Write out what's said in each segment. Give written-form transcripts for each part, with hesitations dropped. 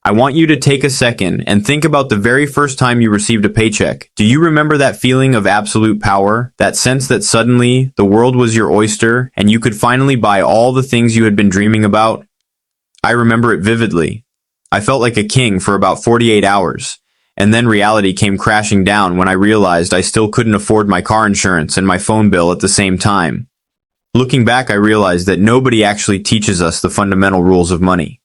I want you to take a second and think about the very first time you received a paycheck. Do you remember that feeling of absolute power? That sense that suddenly the world was your oyster and you could finally buy all the things you had been dreaming about? I remember it vividly. I felt like a king for about 48 hours. And then reality came crashing down when I realized I still couldn't afford my car insurance and my phone bill at the same time. Looking back, I realized that nobody actually teaches us the fundamental rules of money.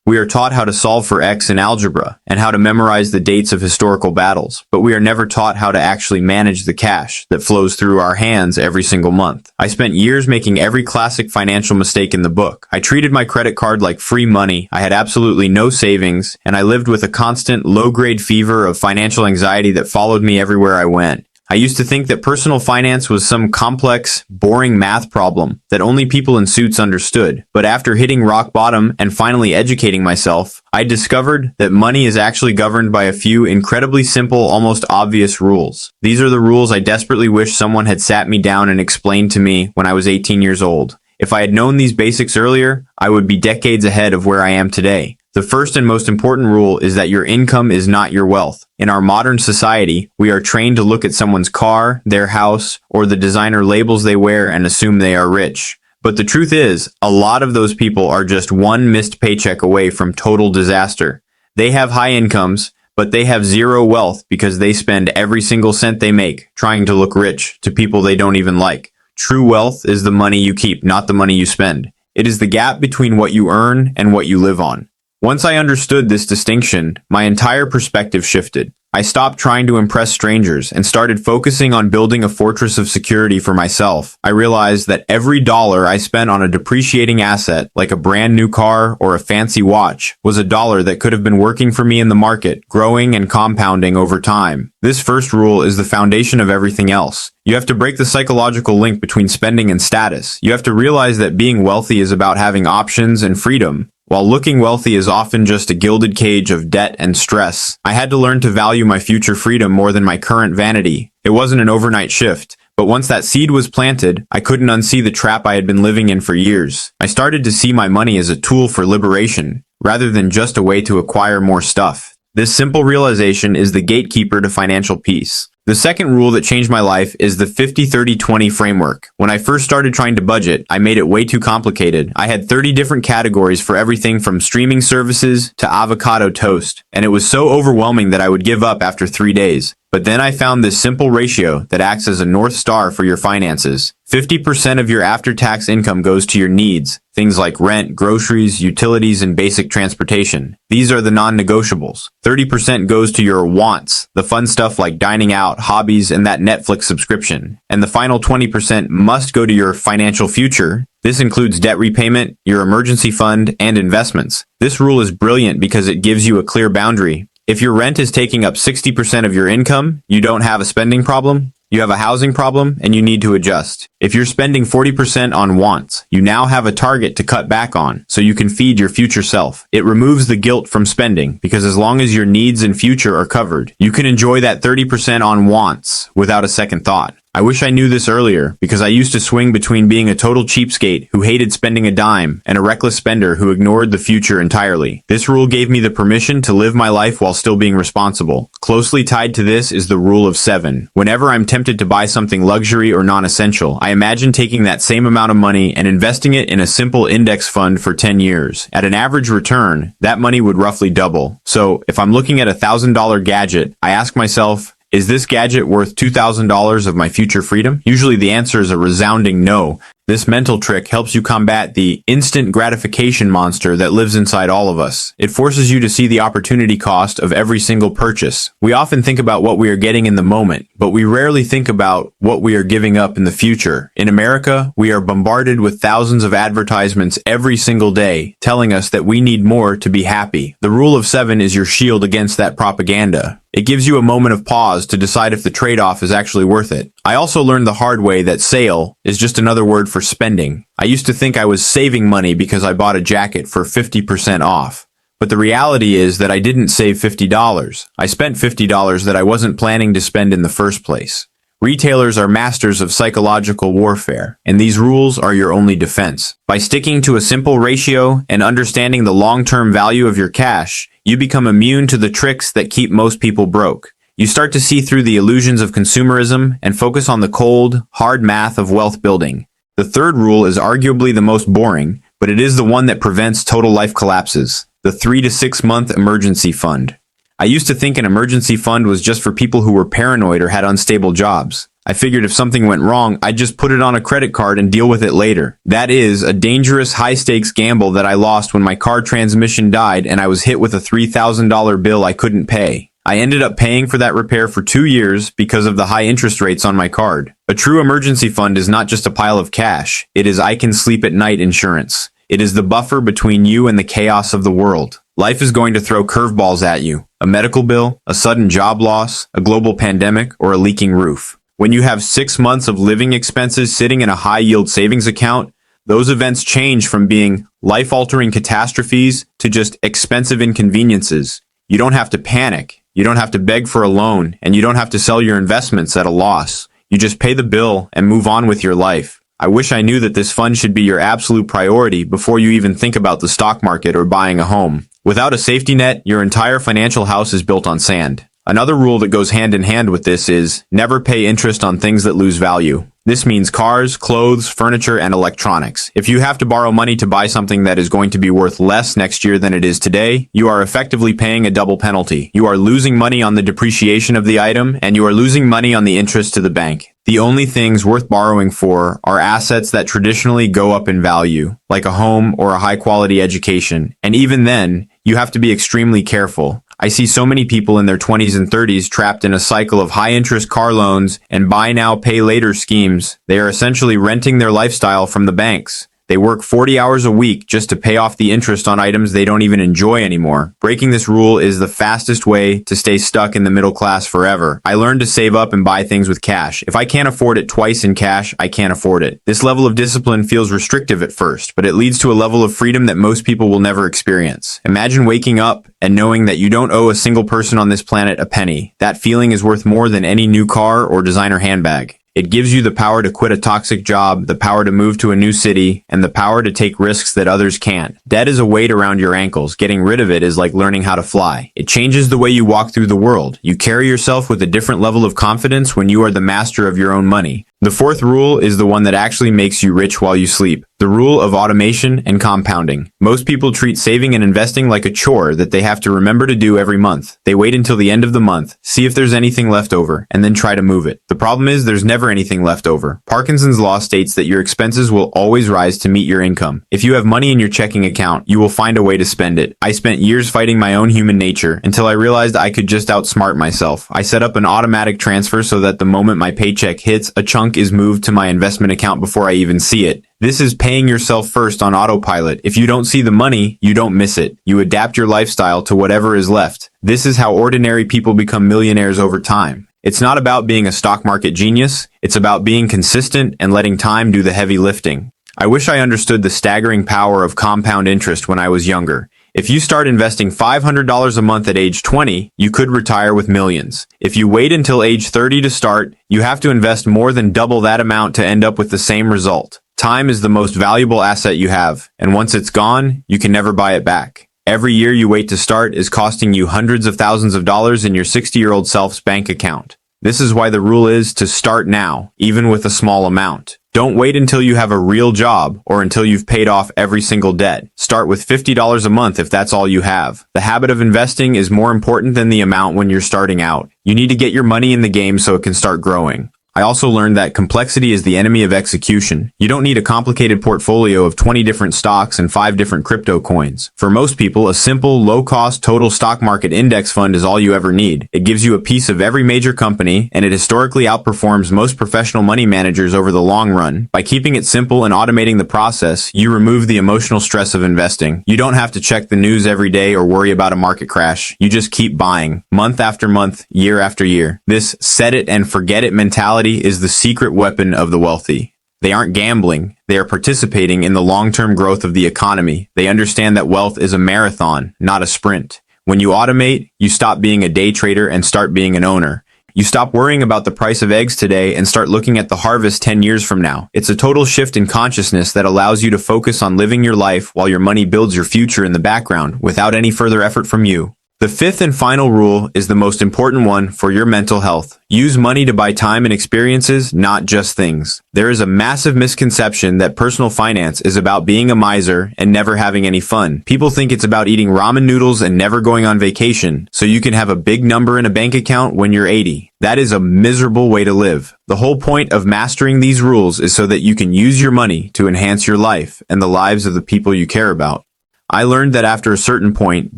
We are taught how to solve for X in algebra and how to memorize the dates of historical battles, but we are never taught how to actually manage the cash that flows through our hands every single month. I spent years making every classic financial mistake in the book. I treated my credit card like free money, I had absolutely no savings, and I lived with a constant, low-grade fever of financial anxiety that followed me everywhere I went. I used to think that personal finance was some complex, boring math problem that only people in suits understood. But after hitting rock bottom and finally educating myself, I discovered that money is actually governed by a few incredibly simple, almost obvious rules. These are the rules I desperately wish someone had sat me down and explained to me when I was 18 years old. If I had known these basics earlier, I would be decades ahead of where I am today. The first and most important rule is that your income is not your wealth. In our modern society, we are trained to look at someone's car, their house, or the designer labels they wear and assume they are rich. But the truth is, a lot of those people are just one missed paycheck away from total disaster. They have high incomes, but they have zero wealth because they spend every single cent they make trying to look rich to people they don't even like. True wealth is the money you keep, not the money you spend. It is the gap between what you earn and what you live on. Once I understood this distinction, my entire perspective shifted. I stopped trying to impress strangers and started focusing on building a fortress of security for myself. I realized that every dollar I spent on a depreciating asset, like a brand new car or a fancy watch, was a dollar that could have been working for me in the market, growing and compounding over time. This first rule is the foundation of everything else. You have to break the psychological link between spending and status. You have to realize that being wealthy is about having options and freedom, while looking wealthy is often just a gilded cage of debt and stress. I had to learn to value my future freedom more than my current vanity. It wasn't an overnight shift, but once that seed was planted, I couldn't unsee the trap I had been living in for years. I started to see my money as a tool for liberation, rather than just a way to acquire more stuff. This simple realization is the gatekeeper to financial peace. The second rule that changed my life is the 50-30-20 framework. When I first started trying to budget, I made it way too complicated. I had 30 different categories for everything from streaming services to avocado toast, and it was so overwhelming that I would give up after 3 days. But then I found this simple ratio that acts as a North Star for your finances. 50% of your after-tax income goes to your needs, things like rent, groceries, utilities, and basic transportation. These are the non-negotiables. 30% goes to your wants, the fun stuff like dining out, hobbies, and that Netflix subscription. And the final 20% must go to your financial future. This includes debt repayment, your emergency fund, and investments. This rule is brilliant because it gives you a clear boundary. If your rent is taking up 60% of your income, you don't have a spending problem. You have a housing problem, and you need to adjust. If you're spending 40% on wants, you now have a target to cut back on, so you can feed your future self. It removes the guilt from spending, because as long as your needs and future are covered, you can enjoy that 30% on wants without a second thought. I wish I knew this earlier, because I used to swing between being a total cheapskate who hated spending a dime and a reckless spender who ignored the future entirely. This rule gave me the permission to live my life while still being responsible. Closely tied to this is the rule of 7. Whenever I'm tempted to buy something luxury or non-essential, I imagine taking that same amount of money and investing it in a simple index fund for 10 years. At an average return, that money would roughly double. So, if I'm looking at a $1,000 gadget, I ask myself, is this gadget worth $2,000 of my future freedom? Usually the answer is a resounding no. This mental trick helps you combat the instant gratification monster that lives inside all of us. It forces you to see the opportunity cost of every single purchase. We often think about what we are getting in the moment, but we rarely think about what we are giving up in the future. In America, we are bombarded with thousands of advertisements every single day telling us that we need more to be happy. The rule of 7 is your shield against that propaganda. It gives you a moment of pause to decide if the trade-off is actually worth it. I also learned the hard way that sale is just another word for spending. I used to think I was saving money because I bought a jacket for 50% off. But the reality is that I didn't save $50. I spent $50 that I wasn't planning to spend in the first place. Retailers are masters of psychological warfare, and these rules are your only defense. By sticking to a simple ratio and understanding the long-term value of your cash, you become immune to the tricks that keep most people broke. You start to see through the illusions of consumerism and focus on the cold, hard math of wealth building. The third rule is arguably the most boring, but it is the one that prevents total life collapses. The 3 to 6 month emergency fund. I used to think an emergency fund was just for people who were paranoid or had unstable jobs. I figured if something went wrong, I'd just put it on a credit card and deal with it later. That is a dangerous high-stakes gamble that I lost when my car transmission died and I was hit with a $3,000 bill I couldn't pay. I ended up paying for that repair for 2 years because of the high interest rates on my card. A true emergency fund is not just a pile of cash. It is I can sleep at night insurance. It is the buffer between you and the chaos of the world. Life is going to throw curveballs at you. A medical bill, a sudden job loss, a global pandemic, or a leaking roof. When you have 6 months of living expenses sitting in a high-yield savings account, those events change from being life-altering catastrophes to just expensive inconveniences. You don't have to panic. You don't have to beg for a loan, and you don't have to sell your investments at a loss. You just pay the bill and move on with your life. I wish I knew that this fund should be your absolute priority before you even think about the stock market or buying a home. Without a safety net, your entire financial house is built on sand. Another rule that goes hand in hand with this is never pay interest on things that lose value. This means cars, clothes, furniture, and electronics. If you have to borrow money to buy something that is going to be worth less next year than it is today, you are effectively paying a double penalty. You are losing money on the depreciation of the item, and you are losing money on the interest to the bank. The only things worth borrowing for are assets that traditionally go up in value, like a home or a high-quality education. And even then, you have to be extremely careful. I see so many people in their 20s and 30s trapped in a cycle of high-interest car loans and buy now, pay later schemes. They are essentially renting their lifestyle from the banks. They work 40 hours a week just to pay off the interest on items they don't even enjoy anymore. Breaking this rule is the fastest way to stay stuck in the middle class forever. I learned to save up and buy things with cash. If I can't afford it twice in cash, I can't afford it. This level of discipline feels restrictive at first, but it leads to a level of freedom that most people will never experience. Imagine waking up and knowing that you don't owe a single person on this planet a penny. That feeling is worth more than any new car or designer handbag. It gives you the power to quit a toxic job, the power to move to a new city, and the power to take risks that others can't. Debt is a weight around your ankles. Getting rid of it is like learning how to fly. It changes the way you walk through the world. You carry yourself with a different level of confidence when you are the master of your own money. The fourth rule is the one that actually makes you rich while you sleep. The rule of automation and compounding. Most people treat saving and investing like a chore that they have to remember to do every month. They wait until the end of the month, see if there's anything left over, and then try to move it. The problem is there's never anything left over. Parkinson's law states that your expenses will always rise to meet your income. If you have money in your checking account, you will find a way to spend it. I spent years fighting my own human nature until I realized I could just outsmart myself. I set up an automatic transfer so that the moment my paycheck hits, a chunk is moved to my investment account before I even see it. This is paying yourself first on autopilot. If you don't see the money, you don't miss it. You adapt your lifestyle to whatever is left. This is how ordinary people become millionaires over time. It's not about being a stock market genius. It's about being consistent and letting time do the heavy lifting. I wish I understood the staggering power of compound interest when I was younger. If you start investing $500 a month at age 20, you could retire with millions. If you wait until age 30 to start, you have to invest more than double that amount to end up with the same result. Time is the most valuable asset you have, and once it's gone, you can never buy it back. Every year you wait to start is costing you hundreds of thousands of dollars in your 60-year-old self's bank account. This is why the rule is to start now, even with a small amount. Don't wait until you have a real job or until you've paid off every single debt. Start with $50 a month if that's all you have. The habit of investing is more important than the amount when you're starting out. You need to get your money in the game so it can start growing. I also learned that complexity is the enemy of execution. You don't need a complicated portfolio of 20 different stocks and 5 different crypto coins. For most people, a simple, low-cost total stock market index fund is all you ever need. It gives you a piece of every major company, and it historically outperforms most professional money managers over the long run. By keeping it simple and automating the process, you remove the emotional stress of investing. You don't have to check the news every day or worry about a market crash. You just keep buying, month after month, year after year. This set it and forget it mentality is the secret weapon of the wealthy. They aren't gambling. They are participating in the long-term growth of the economy. They understand that wealth is a marathon, not a sprint. When you automate, you stop being a day trader and start being an owner. You stop worrying about the price of eggs today and start looking at the harvest 10 years from now. It's a total shift in consciousness that allows you to focus on living your life while your money builds your future in the background without any further effort from you. The fifth and final rule is the most important one for your mental health. Use money to buy time and experiences, not just things. There is a massive misconception that personal finance is about being a miser and never having any fun. People think it's about eating ramen noodles and never going on vacation, so you can have a big number in a bank account when you're 80. That is a miserable way to live. The whole point of mastering these rules is so that you can use your money to enhance your life and the lives of the people you care about. I learned that after a certain point,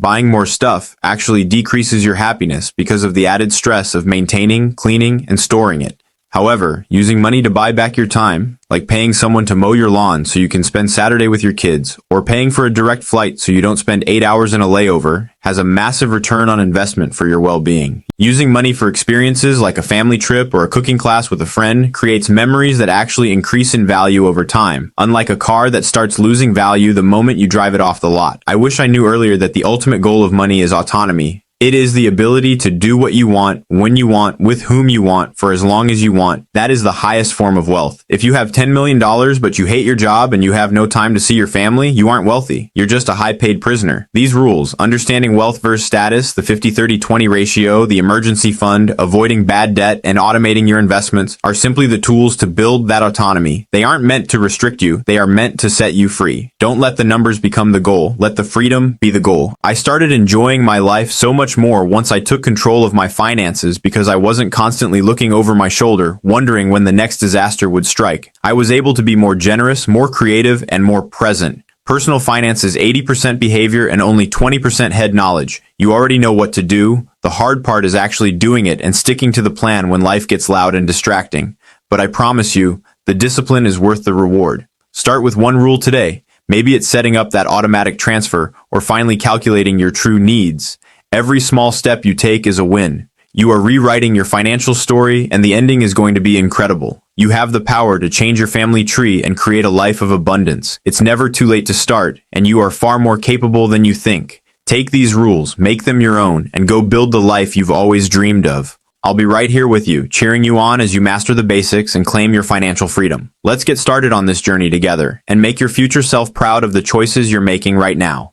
buying more stuff actually decreases your happiness because of the added stress of maintaining, cleaning, and storing it. However, using money to buy back your time, like paying someone to mow your lawn so you can spend Saturday with your kids, or paying for a direct flight so you don't spend 8 hours in a layover, has a massive return on investment for your well-being. Using money for experiences like a family trip or a cooking class with a friend creates memories that actually increase in value over time, unlike a car that starts losing value the moment you drive it off the lot. I wish I knew earlier that the ultimate goal of money is autonomy. It is the ability to do what you want, when you want, with whom you want, for as long as you want. That is the highest form of wealth. If you have $10 million but you hate your job and you have no time to see your family, you aren't wealthy. You're just a high-paid prisoner. These rules, understanding wealth versus status, the 50-30-20 ratio, the emergency fund, avoiding bad debt, and automating your investments, are simply the tools to build that autonomy. They aren't meant to restrict you. They are meant to set you free. Don't let the numbers become the goal. Let the freedom be the goal. I started enjoying my life so much more once I took control of my finances because I wasn't constantly looking over my shoulder, wondering when the next disaster would strike. I was able to be more generous, more creative, and more present. Personal finance is 80% behavior and only 20% head knowledge. You already know what to do. The hard part is actually doing it and sticking to the plan when life gets loud and distracting. But I promise you, the discipline is worth the reward. Start with one rule today. Maybe it's setting up that automatic transfer or finally calculating your true needs. Every small step you take is a win. You are rewriting your financial story, and the ending is going to be incredible. You have the power to change your family tree and create a life of abundance. It's never too late to start, and you are far more capable than you think. Take these rules, make them your own, and go build the life you've always dreamed of. I'll be right here with you, cheering you on as you master the basics and claim your financial freedom. Let's get started on this journey together, and make your future self proud of the choices you're making right now.